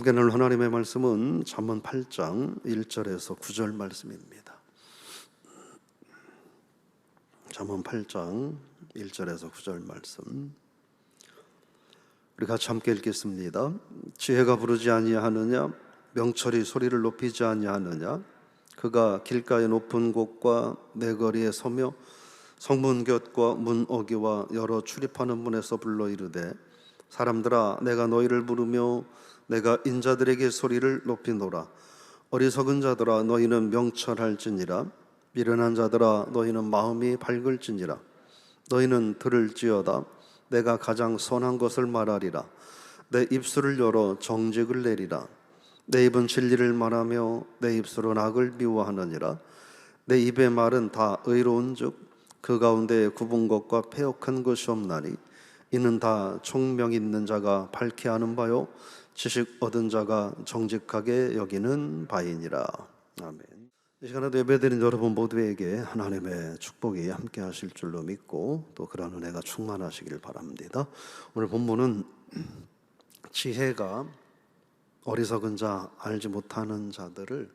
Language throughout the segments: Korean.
함께 나눌 하나님의 말씀은 잠언 8장 1절에서 9절 말씀입니다. 잠언 8장 1절에서 9절 말씀, 우리 같이 함께 읽겠습니다. 지혜가 부르지 아니하느냐? 명철이 소리를 높이지 아니하느냐? 그가 길가의 높은 곳과 내거리에 서며 성문 곁과 문 어귀와 여러 출입하는 문에서 불러 이르되, 사람들아, 내가 너희를 부르며 내가 인자들에게 소리를 높이노라. 어리석은 자들아, 너희는 명철할지니라. 미련한 자들아, 너희는 마음이 밝을지니라. 너희는 들을지어다. 내가 가장 선한 것을 말하리라. 내 입술을 열어 정직을 내리라. 내 입은 진리를 말하며 내 입술은 악을 미워하느니라. 내 입의 말은 다 의로운즉 그 가운데 굽은 것과 패역한 것이 없나니 이는 다 총명 있는 자가 밝게 아는 바요 지식 얻은 자가 정직하게 여기는 바이니라. 아멘. 이 시간에도 예배드린 여러분 모두에게 하나님의 축복이 함께 하실 줄로 믿고 또 그런 은혜가 충만하시길 바랍니다. 오늘 본문은 지혜가 어리석은 자, 알지 못하는 자들을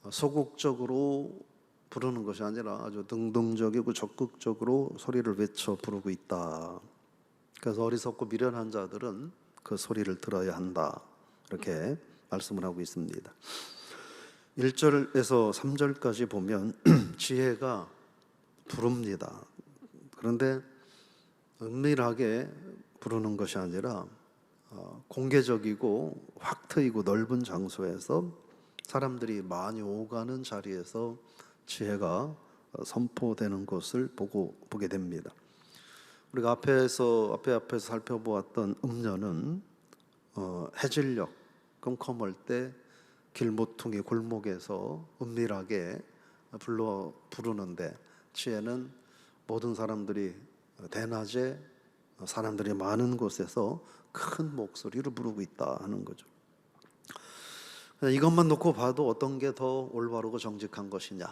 소극적으로 부르는 것이 아니라 아주 능동적이고 적극적으로 소리를 외쳐 부르고 있다. 그래서 어리석고 미련한 자들은 그 소리를 들어야 한다, 이렇게 말씀을 하고 있습니다. 1절에서 3절까지 보면 지혜가 부릅니다. 그런데 은밀하게 부르는 것이 아니라 공개적이고 확 트이고 넓은 장소에서 사람들이 많이 오가는 자리에서 지혜가 선포되는 것을 보게 됩니다. 우리가 앞에서 살펴보았던 음녀는 해질녘 컴컴할 때 길모퉁이 골목에서 은밀하게 부르는데, 지혜는 모든 사람들이 대낮에 사람들이 많은 곳에서 큰 목소리로 부르고 있다 하는 거죠. 이것만 놓고 봐도 어떤 게 더 올바르고 정직한 것이냐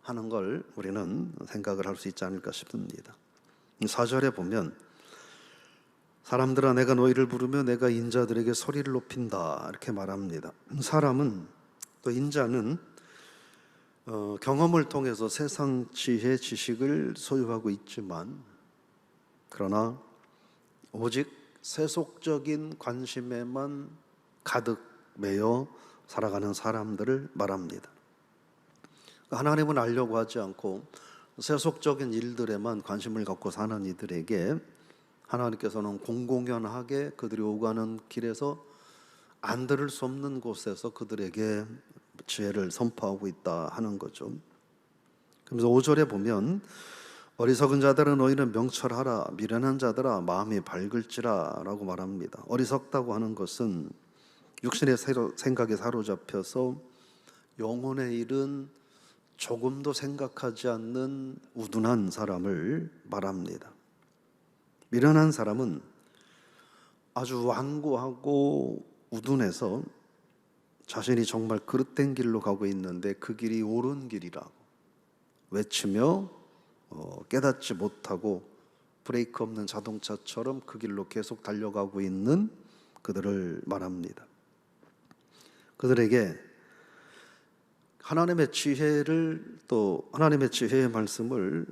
하는 걸 우리는 생각을 할 수 있지 않을까 싶습니다. 4절에 보면, 사람들아, 내가 너희를 부르며 내가 인자들에게 소리를 높인다, 이렇게 말합니다. 사람은, 또 인자는 경험을 통해서 세상 지혜, 지식을 소유하고 있지만, 그러나 오직 세속적인 관심에만 가득 매여 살아가는 사람들을 말합니다. 하나님은 알려고 하지 않고 세속적인 일들에만 관심을 갖고 사는 이들에게 하나님께서는 공공연하게 그들이 오가는 길에서 안 들을 수 없는 곳에서 그들에게 지혜를 선포하고 있다 하는 거죠. 그래서 5절에 보면, 어리석은 자들아, 너희는 명철하라. 미련한 자들아, 마음이 밝을지라 라고 말합니다. 어리석다고 하는 것은 육신의 생각에 사로잡혀서 영혼의 일은 조금도 생각하지 않는 우둔한 사람을 말합니다. 미련한 사람은 아주 완고하고 우둔해서 자신이 정말 그릇된 길로 가고 있는데 그 길이 옳은 길이라고 외치며 깨닫지 못하고 브레이크 없는 자동차처럼 그 길로 계속 달려가고 있는 그들을 말합니다. 그들에게 하나님의 지혜를, 또 하나님의 지혜의 말씀을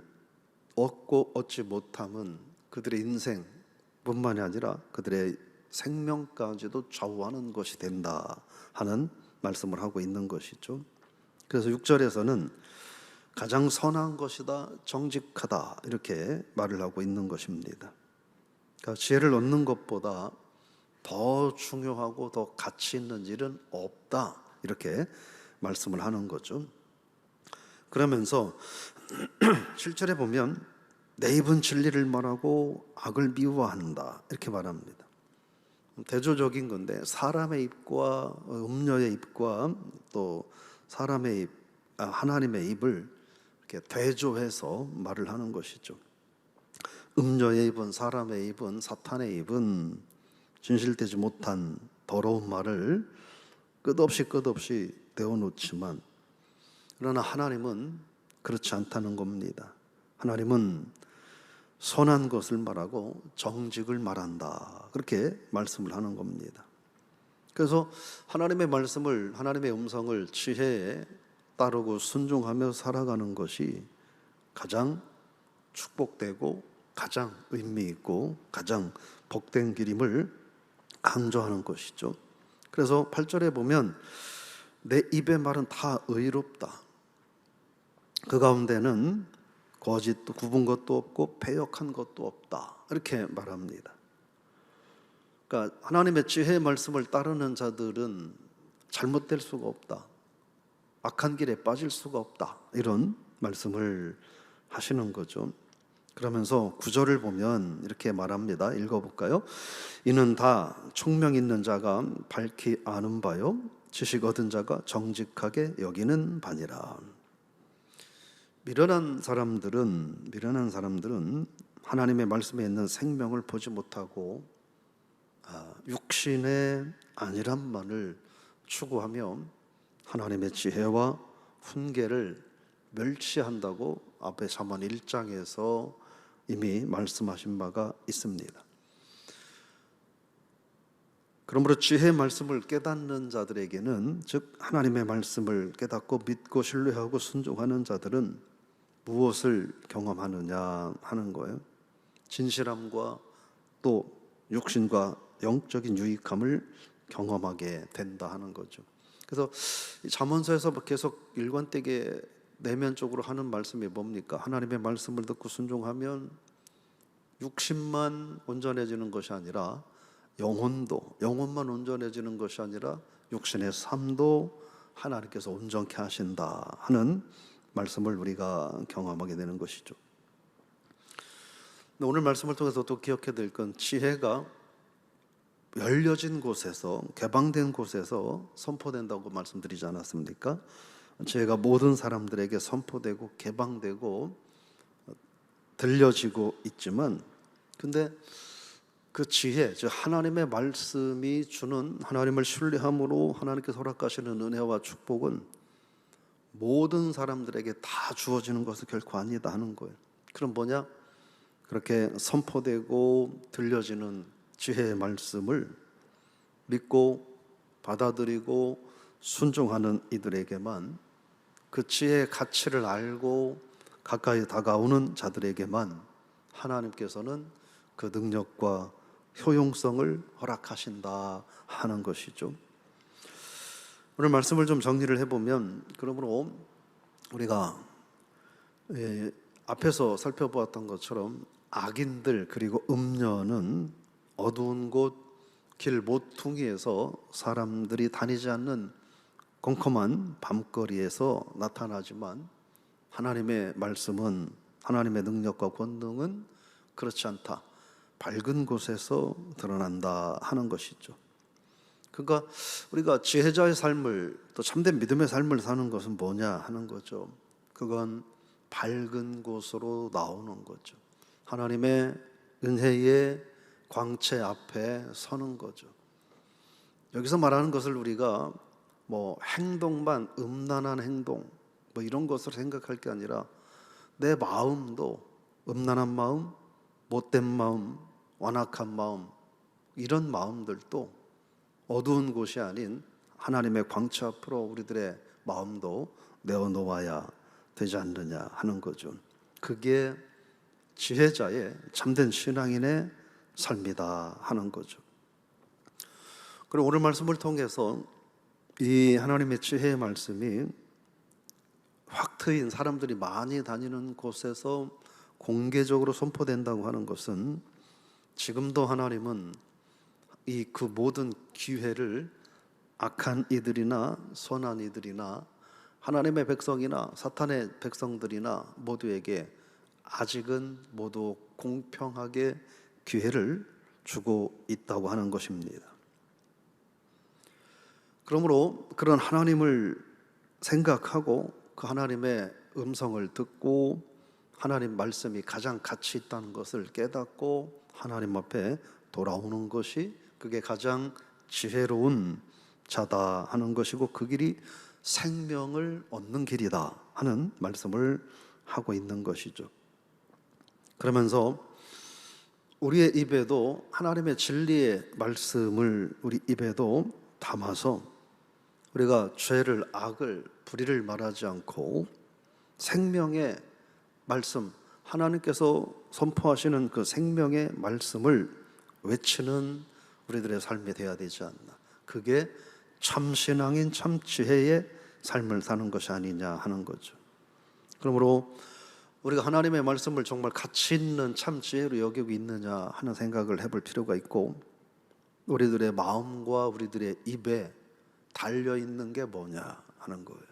얻고 얻지 못함은 그들의 인생뿐만이 아니라 그들의 생명까지도 좌우하는 것이 된다 하는 말씀을 하고 있는 것이죠. 그래서 6절에서는 가장 선한 것이다, 정직하다, 이렇게 말을 하고 있는 것입니다. 그러니까 지혜를 얻는 것보다 더 중요하고 더 가치 있는 일은 없다, 이렇게 말씀을 하는 거죠. 그러면서 7절에 보면, 내 입은 진리를 말하고 악을 미워한다, 이렇게 말합니다. 대조적인 건데, 사람의 입과 음녀의 입과 또 사람의 입, 하나님의 입을 이렇게 대조해서 말을 하는 것이죠. 음녀의 입은, 사람의 입은, 사탄의 입은 진실되지 못한 더러운 말을 끝없이 내어놓지만, 그러나 하나님은 그렇지 않다는 겁니다. 하나님은 선한 것을 말하고 정직을 말한다, 그렇게 말씀을 하는 겁니다. 그래서 하나님의 말씀을, 하나님의 음성을 지혜에 따르고 순종하며 살아가는 것이 가장 축복되고 가장 의미 있고 가장 복된 길임을 강조하는 것이죠. 그래서 8절에 보면 내 입의 말은 다 의롭다. 그 가운데는 거짓도 굽은 것도 없고 패역한 것도 없다. 이렇게 말합니다. 그러니까 하나님의 지혜의 말씀을 따르는 자들은 잘못될 수가 없다. 악한 길에 빠질 수가 없다. 이런 말씀을 하시는 거죠. 그러면서 9절을 보면 이렇게 말합니다. 읽어볼까요? 이는 다 총명 있는 자가 밝히 아는 바요 지식 얻은 자가 정직하게 여기는 바니라. 미련한 사람들은 하나님의 말씀에 있는 생명을 보지 못하고 육신의 안일함만을 추구하며 하나님의 지혜와 훈계를 멸시한다고 앞에 잠언 1장에서 이미 말씀하신 바가 있습니다. 그러므로 지혜의 말씀을 깨닫는 자들에게는, 즉 하나님의 말씀을 깨닫고 믿고 신뢰하고 순종하는 자들은 무엇을 경험하느냐 하는 거예요. 진실함과 또 육신과 영적인 유익함을 경험하게 된다 하는 거죠. 그래서 잠언서에서 계속 일관되게 내면적으로 하는 말씀이 뭡니까? 하나님의 말씀을 듣고 순종하면 육신만 온전해지는 것이 아니라 영혼만 온전해지는 것이 아니라 육신의 삶도 하나님께서 온전케 하신다 하는 말씀을 우리가 경험하게 되는 것이죠. 오늘 말씀을 통해서 또 기억해야 될 건 지혜가 열려진 곳에서, 개방된 곳에서 선포된다고 말씀드리지 않았습니까? 지혜가 모든 사람들에게 선포되고 개방되고 들려지고 있지만, 근데 그 지혜, 즉 하나님의 말씀이 주는, 하나님을 신뢰함으로 하나님께서 허락하시는 은혜와 축복은 모든 사람들에게 다 주어지는 것은 결코 아니다 하는 거예요. 그럼 뭐냐? 그렇게 선포되고 들려지는 지혜의 말씀을 믿고 받아들이고 순종하는 이들에게만, 그 지혜의 가치를 알고 가까이 다가오는 자들에게만 하나님께서는 그 능력과 효용성을 허락하신다 하는 것이죠. 오늘 말씀을 좀 정리를 해보면, 그러므로 우리가 앞에서 살펴보았던 것처럼 악인들 그리고 음녀는 어두운 곳 길 모퉁이에서 사람들이 다니지 않는 컴컴한 밤거리에서 나타나지만, 하나님의 말씀은, 하나님의 능력과 권능은 그렇지 않다. 밝은 곳에서 드러난다 하는 것이죠. 그러니까 우리가 지혜자의 삶을, 또 참된 믿음의 삶을 사는 것은 뭐냐 하는 거죠. 그건 밝은 곳으로 나오는 거죠. 하나님의 은혜의 광채 앞에 서는 거죠. 여기서 말하는 것을 우리가 행동만, 음란한 행동 이런 것을 생각할 게 아니라 내 마음도 음란한 마음, 못된 마음, 완악한 마음, 이런 마음들도 어두운 곳이 아닌 하나님의 광채 앞으로 우리들의 마음도 내어놓아야 되지 않느냐 하는 거죠. 그게 지혜자의, 참된 신앙인의 삶이다 하는 거죠. 그리고 오늘 말씀을 통해서 이 하나님의 지혜의 말씀이 확 트인, 사람들이 많이 다니는 곳에서 공개적으로 선포된다고 하는 것은, 지금도 하나님은 그 모든 기회를 악한 이들이나 선한 이들이나 하나님의 백성이나 사탄의 백성들이나 모두에게 아직은 모두 공평하게 기회를 주고 있다고 하는 것입니다. 그러므로 그런 하나님을 생각하고 그 하나님의 음성을 듣고 하나님 말씀이 가장 가치 있다는 것을 깨닫고 하나님 앞에 돌아오는 것이, 그게 가장 지혜로운 자다 하는 것이고, 그 길이 생명을 얻는 길이다 하는 말씀을 하고 있는 것이죠. 그러면서 우리의 입에도 하나님의 진리의 말씀을, 우리 입에도 담아서 우리가 죄를, 악을, 불의를 말하지 않고 생명의 말씀, 하나님께서 선포하시는 그 생명의 말씀을 외치는 우리들의 삶이 되어야 되지 않나. 그게 참신앙인 참지혜의 삶을 사는 것이 아니냐 하는 거죠. 그러므로 우리가 하나님의 말씀을 정말 가치 있는 참지혜로 여기고 있느냐 하는 생각을 해볼 필요가 있고, 우리들의 마음과 우리들의 입에 달려있는 게 뭐냐 하는 거예요.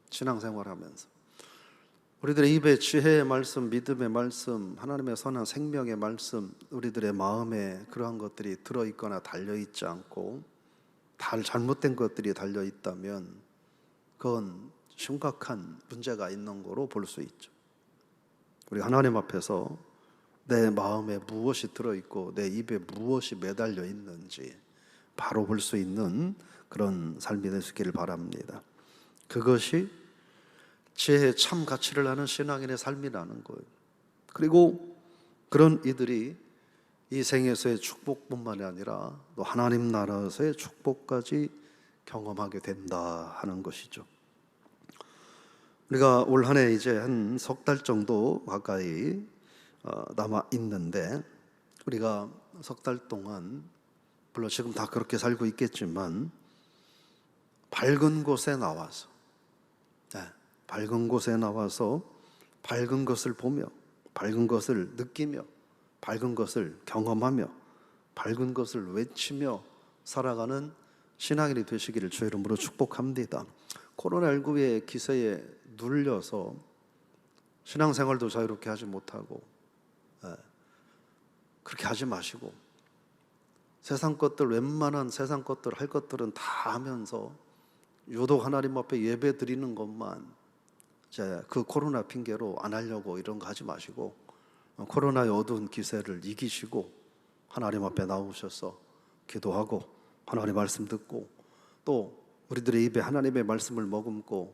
신앙생활하면서 우리들의 입에 지혜의 말씀, 믿음의 말씀, 하나님의 선한 생명의 말씀, 우리들의 마음에 그러한 것들이 들어있거나 달려있지 않고 잘못된 것들이 달려있다면 그건 심각한 문제가 있는 거로 볼 수 있죠. 우리 하나님 앞에서 내 마음에 무엇이 들어있고 내 입에 무엇이 매달려 있는지 바로 볼 수 있는 그런 삶이 되시기를 바랍니다. 그것이 지혜의 참 가치를 아는 신앙인의 삶이라는 거예요. 그리고 그런 이들이 이 생에서의 축복뿐만이 아니라 또 하나님 나라에서의 축복까지 경험하게 된다 하는 것이죠. 우리가 올 한 해 이제 한 석 달 정도 가까이 남아 있는데, 우리가 석 달 동안 물론 지금 다 그렇게 살고 있겠지만 밝은 곳에 나와서 밝은 곳에 나와서 밝은 것을 보며 밝은 것을 느끼며 밝은 것을 경험하며 밝은 것을 외치며 살아가는 신앙인이 되시기를 주의 이름으로 축복합니다. 코로나19의 기세에 눌려서 신앙생활도 자유롭게 하지 못하고 그렇게 하지 마시고, 세상 것들, 웬만한 세상 것들 할 것들은 다 하면서 유독 하나님 앞에 예배 드리는 것만 이제 그 코로나 핑계로 안 하려고 이런 거 하지 마시고, 코로나의 어두운 기세를 이기시고 하나님 앞에 나오셔서 기도하고 하나님의 말씀 듣고, 또 우리들의 입에 하나님의 말씀을 머금고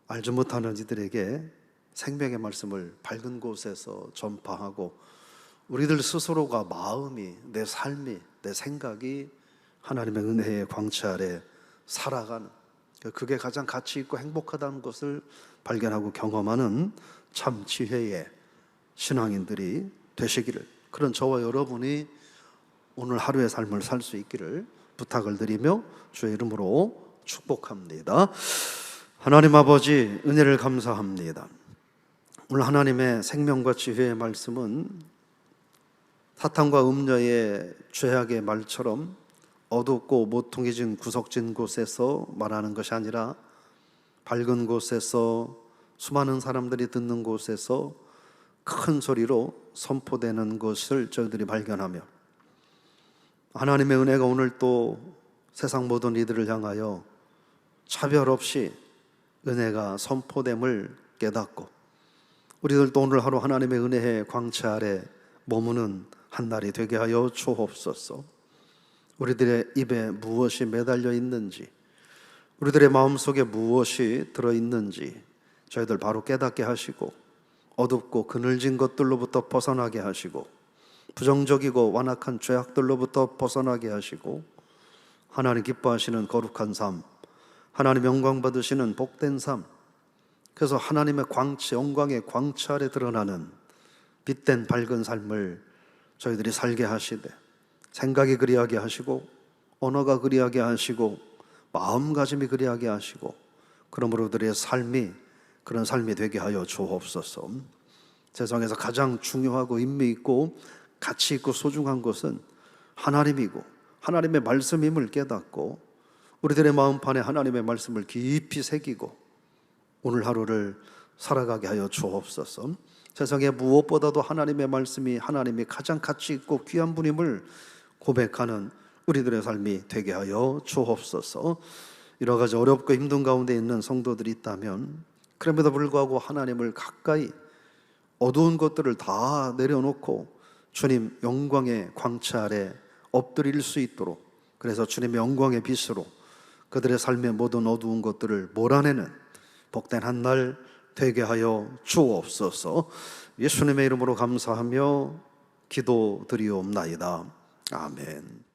알지 못하는 이들에게 생명의 말씀을 밝은 곳에서 전파하고, 우리들 스스로가 마음이, 내 삶이, 내 생각이 하나님의 은혜의 광채 아래 살아가는, 그게 가장 가치 있고 행복하다는 것을 발견하고 경험하는 참 지혜의 신앙인들이 되시기를, 그런 저와 여러분이 오늘 하루의 삶을 살 수 있기를 부탁을 드리며 주의 이름으로 축복합니다. 하나님 아버지, 은혜를 감사합니다. 오늘 하나님의 생명과 지혜의 말씀은 사탄과 음녀의 죄악의 말처럼 어둡고 모퉁이진 구석진 곳에서 말하는 것이 아니라 밝은 곳에서, 수많은 사람들이 듣는 곳에서 큰 소리로 선포되는 것을 저희들이 발견하며, 하나님의 은혜가 오늘 또 세상 모든 이들을 향하여 차별 없이 은혜가 선포됨을 깨닫고, 우리들도 오늘 하루 하나님의 은혜의 광채 아래 머무는 한 날이 되게 하여 주옵소서. 우리들의 입에 무엇이 매달려 있는지, 우리들의 마음속에 무엇이 들어있는지 저희들 바로 깨닫게 하시고, 어둡고 그늘진 것들로부터 벗어나게 하시고, 부정적이고 완악한 죄악들로부터 벗어나게 하시고, 하나님 기뻐하시는 거룩한 삶, 하나님 영광 받으시는 복된 삶, 그래서 하나님의 광채, 영광의 광채 아래 드러나는 빛된 밝은 삶을 저희들이 살게 하시되, 생각이 그리하게 하시고 언어가 그리하게 하시고 마음가짐이 그리하게 하시고, 그러므로 우리들의 삶이 그런 삶이 되게 하여 주옵소서. 세상에서 가장 중요하고 의미 있고 가치 있고 소중한 것은 하나님이고 하나님의 말씀임을 깨닫고, 우리들의 마음판에 하나님의 말씀을 깊이 새기고 오늘 하루를 살아가게 하여 주옵소서. 세상에 무엇보다도 하나님의 말씀이, 하나님이 가장 가치 있고 귀한 분임을 고백하는 우리들의 삶이 되게 하여 주옵소서. 여러 가지 어렵고 힘든 가운데 있는 성도들이 있다면, 그럼에도 불구하고 하나님을 가까이, 어두운 것들을 다 내려놓고 주님 영광의 광채 아래 엎드릴 수 있도록, 그래서 주님의 영광의 빛으로 그들의 삶의 모든 어두운 것들을 몰아내는 복된 한 날 되게 하여 주옵소서. 예수님의 이름으로 감사하며 기도드리옵나이다. 아멘.